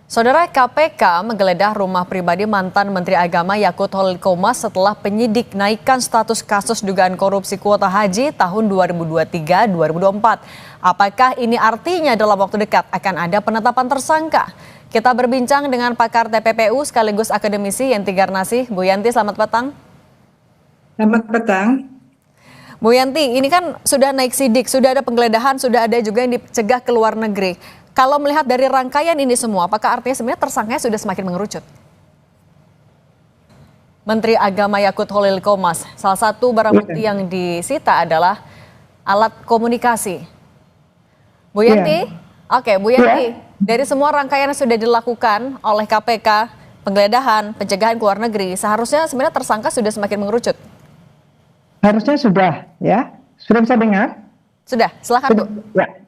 Saudara, KPK menggeledah rumah pribadi mantan Menteri Agama Yakut Holil Qomas setelah penyidik naikkan status kasus dugaan korupsi kuota haji tahun 2023-2024. Apakah ini artinya dalam waktu dekat akan ada penetapan tersangka? Kita berbincang dengan pakar TPPU sekaligus akademisi Yanti Garnasih. Bu Yanti, selamat petang. Selamat petang. Bu Yanti, ini kan sudah naik sidik, sudah ada penggeledahan, sudah ada juga yang dicegah ke luar negeri. Kalau melihat dari rangkaian ini semua, apakah artinya sebenarnya tersangkanya sudah semakin mengerucut? Menteri Agama Yakut Holil Qomas, salah satu barang bukti yang disita adalah alat komunikasi. Bu Yanti, oke, Bu Yanti, dari semua rangkaian yang sudah dilakukan oleh KPK, penggeledahan, pencegahan ke luar negeri, seharusnya sebenarnya tersangka sudah semakin mengerucut. Harusnya sudah, ya. Sudah bisa dengar? Sudah, silakan Bu.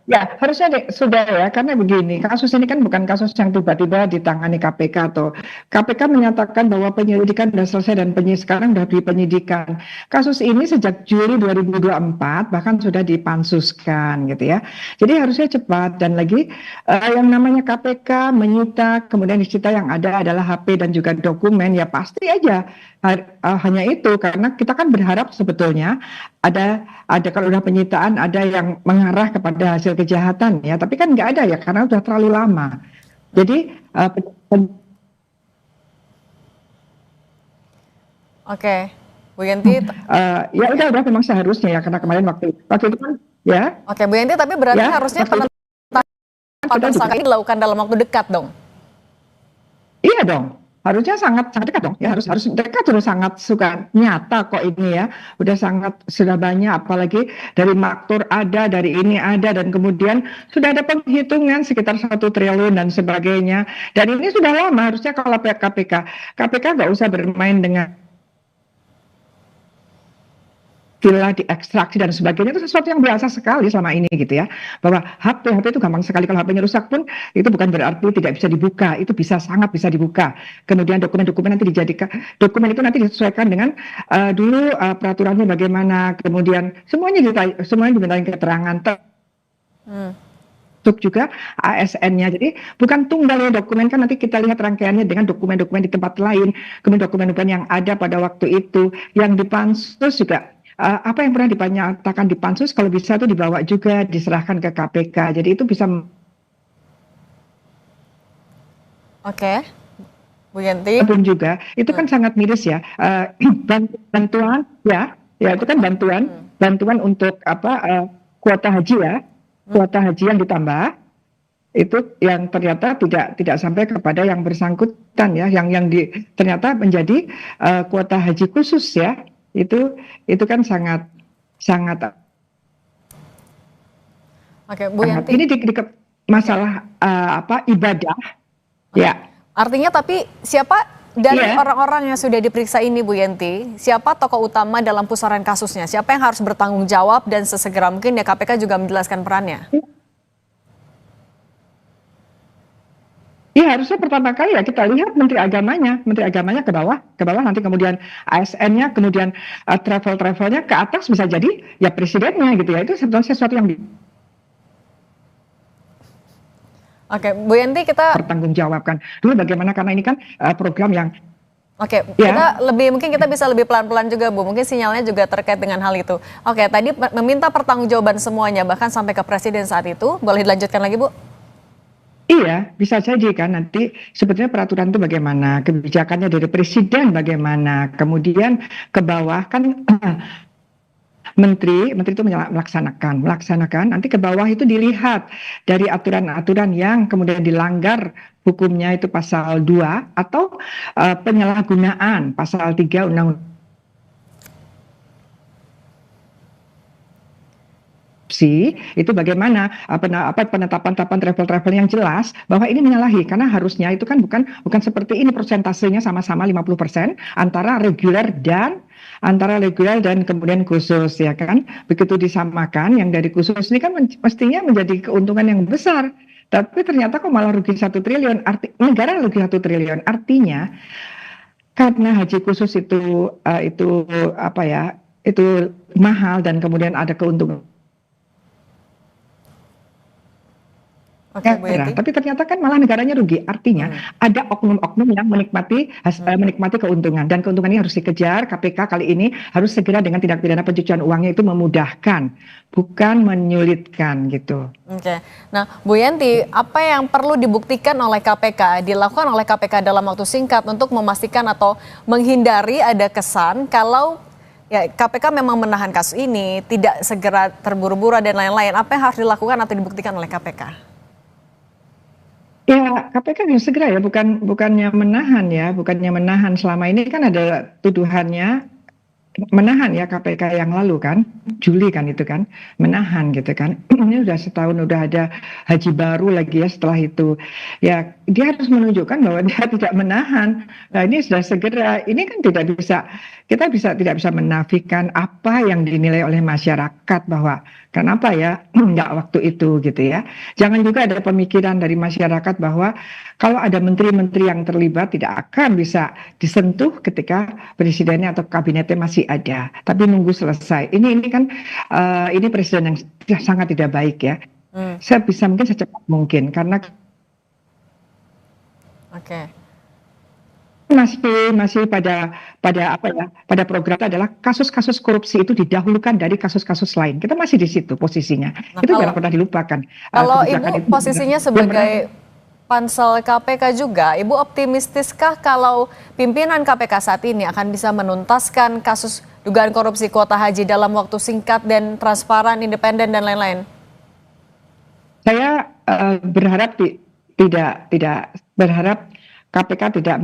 Ya, harusnya sudah ya, karena begini, kasus ini kan bukan kasus yang tiba-tiba ditangani KPK atau KPK menyatakan bahwa penyelidikan sudah selesai dan sekarang sudah di penyidikan. Kasus ini sejak Juli 2024 bahkan sudah dipansuskan gitu ya. Jadi harusnya cepat dan lagi yang namanya KPK menyita kemudian disita yang ada adalah HP dan juga dokumen ya pasti aja hanya itu karena kita kan berharap sebetulnya ada kalau udah penyitaan ada yang mengarah kepada hasil kejahatan ya, tapi kan nggak ada ya karena udah terlalu lama. Jadi Oke, Bu Yanti. Ya udah memang seharusnya ya karena kemarin waktu itu kan ya. Oke, Bu Yanti, tapi berarti ya, harusnya penetapan tersangka ini dilakukan dalam waktu dekat dong. Iya dong. Harusnya sangat dekat dong ya, harus dekat, sudah sangat suka nyata kok ini ya, sudah banyak apalagi dari maktur ada, dari ini ada dan kemudian sudah ada penghitungan sekitar 1 triliun dan sebagainya dan ini sudah lama. Harusnya kalau pihak KPK nggak usah bermain dengan istilah diekstraksi dan sebagainya, itu sesuatu yang biasa sekali selama ini gitu ya, bahwa HP itu gampang sekali, kalau HP-nya rusak pun itu bukan berarti tidak bisa dibuka, itu sangat bisa dibuka. Kemudian dokumen-dokumen nanti dokumen itu nanti disesuaikan dengan dulu peraturannya bagaimana, kemudian semuanya dimintain keterangan untuk juga ASN-nya. Jadi bukan tunggal ya dokumen, kan nanti kita lihat rangkaiannya dengan dokumen-dokumen di tempat lain, kemudian dokumen-dokumen yang ada pada waktu itu, yang di pansus juga apa yang pernah dinyatakan di pansus kalau bisa itu dibawa juga diserahkan ke KPK. Jadi itu bisa. Oke, Bu Yanti. Pun juga itu kan sangat miris ya, bantuan ya itu kan bantuan untuk kuota haji ya, kuota haji yang ditambah itu yang ternyata tidak sampai kepada yang bersangkutan ya, yang ternyata menjadi kuota haji khusus ya. Itu kan sangat. Oke, Bu Yanti. Ini di masalah ibadah ya. Artinya tapi siapa dari orang-orang yang sudah diperiksa ini, Bu Yanti, siapa tokoh utama dalam pusaran kasusnya? Siapa yang harus bertanggung jawab dan sesegera mungkin ya KPK juga menjelaskan perannya? Iya, harusnya pertama kali ya kita lihat menteri agamanya ke bawah nanti kemudian ASN-nya, kemudian travelnya ke atas bisa jadi ya presidennya gitu ya. Itu sebetulnya sesuatu yang Oke, Bu Yanti, kita pertanggungjawabkan dulu bagaimana, karena ini kan program yang Oke, mungkin kita bisa lebih pelan-pelan juga, Bu. Mungkin sinyalnya juga terkait dengan hal itu. Oke, tadi meminta pertanggungjawaban semuanya bahkan sampai ke presiden saat itu. Boleh dilanjutkan lagi, Bu? Iya, bisa jadi kan nanti sebetulnya peraturan itu bagaimana, kebijakannya dari presiden bagaimana, kemudian ke bawah kan menteri itu melaksanakan, nanti ke bawah itu dilihat dari aturan-aturan yang kemudian dilanggar hukumnya itu pasal 2 atau penyalahgunaan pasal 3 Undang-Undang itu bagaimana penetapan travel yang jelas bahwa ini menyalahi, karena harusnya itu kan bukan seperti ini persentasenya sama-sama 50% antara reguler dan kemudian khusus ya kan, begitu disamakan yang dari khusus ini kan mestinya menjadi keuntungan yang besar, tapi ternyata kok malah rugi 1 triliun, negara rugi 1 triliun, artinya karena haji khusus itu mahal dan kemudian ada keuntungan Oke, Bu Negara, Yenti. tapi ternyata kan malah negaranya rugi. Artinya ada oknum-oknum yang menikmati keuntungan, dan keuntungan ini harus dikejar. KPK kali ini harus segera dengan tindak pidana pencucian uangnya itu memudahkan, bukan menyulitkan gitu. Oke. Nah, Bu Yenti, apa yang perlu dibuktikan oleh KPK, dilakukan oleh KPK dalam waktu singkat untuk memastikan atau menghindari ada kesan kalau ya KPK memang menahan kasus ini, tidak segera terburu-buru dan lain-lain. Apa yang harus dilakukan atau dibuktikan oleh KPK? Ya, KPK harus segera ya, bukannya menahan ya, bukannya menahan. Selama ini kan ada tuduhannya menahan ya, KPK yang lalu kan, Juli kan itu kan, menahan gitu kan. Ini udah setahun, udah ada haji baru lagi ya setelah itu. Ya, dia harus menunjukkan bahwa dia tidak menahan. Nah, ini sudah segera. Ini kan tidak bisa menafikan apa yang dinilai oleh masyarakat bahwa kenapa ya nggak waktu itu gitu ya. Jangan juga ada pemikiran dari masyarakat bahwa kalau ada menteri-menteri yang terlibat tidak akan bisa disentuh ketika presidennya atau kabinetnya masih ada. Tapi nunggu selesai. Ini kan ini presiden yang sangat tidak baik ya. Saya bisa mungkin secepat mungkin karena Oke. masih pada apa ya, pada program itu adalah kasus-kasus korupsi itu didahulukan dari kasus-kasus lain. Kita masih di situ posisinya. Nah, Itu jangan pernah dilupakan. kalau Kebijakan Ibu itu posisinya sebagai pansel KPK juga, Ibu optimistiskah kalau pimpinan KPK saat ini akan bisa menuntaskan kasus dugaan korupsi kuota haji dalam waktu singkat dan transparan, independen dan lain-lain? Saya berharap tidak berharap KPK tidak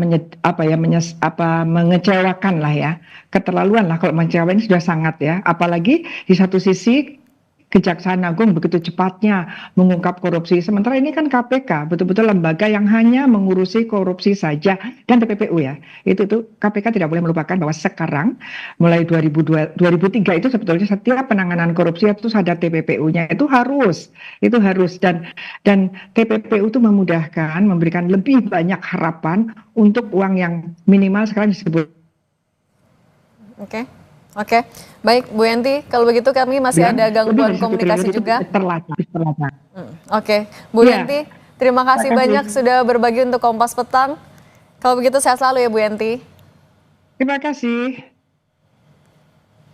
mengecewakan lah ya, keterlaluan lah kalau mengecewakan ini sudah sangat ya, apalagi di satu sisi Kejaksaan Agung begitu cepatnya mengungkap korupsi, sementara ini kan KPK betul-betul lembaga yang hanya mengurusi korupsi saja, dan TPPU ya, itu tuh KPK tidak boleh melupakan bahwa sekarang mulai 2003 itu sebetulnya setiap penanganan korupsi itu ada TPPU-nya, itu harus dan TPPU itu memudahkan, memberikan lebih banyak harapan untuk uang yang minimal sekarang disebut. Oke, baik Bu Yenti, kalau begitu kami masih ada gangguan komunikasi juga. Terlambat. Oke, Bu Ya, Yenti, terima kasih banyak sudah berbagi untuk Kompas Petang. Kalau begitu sehat selalu ya Bu Yenti. terima kasih.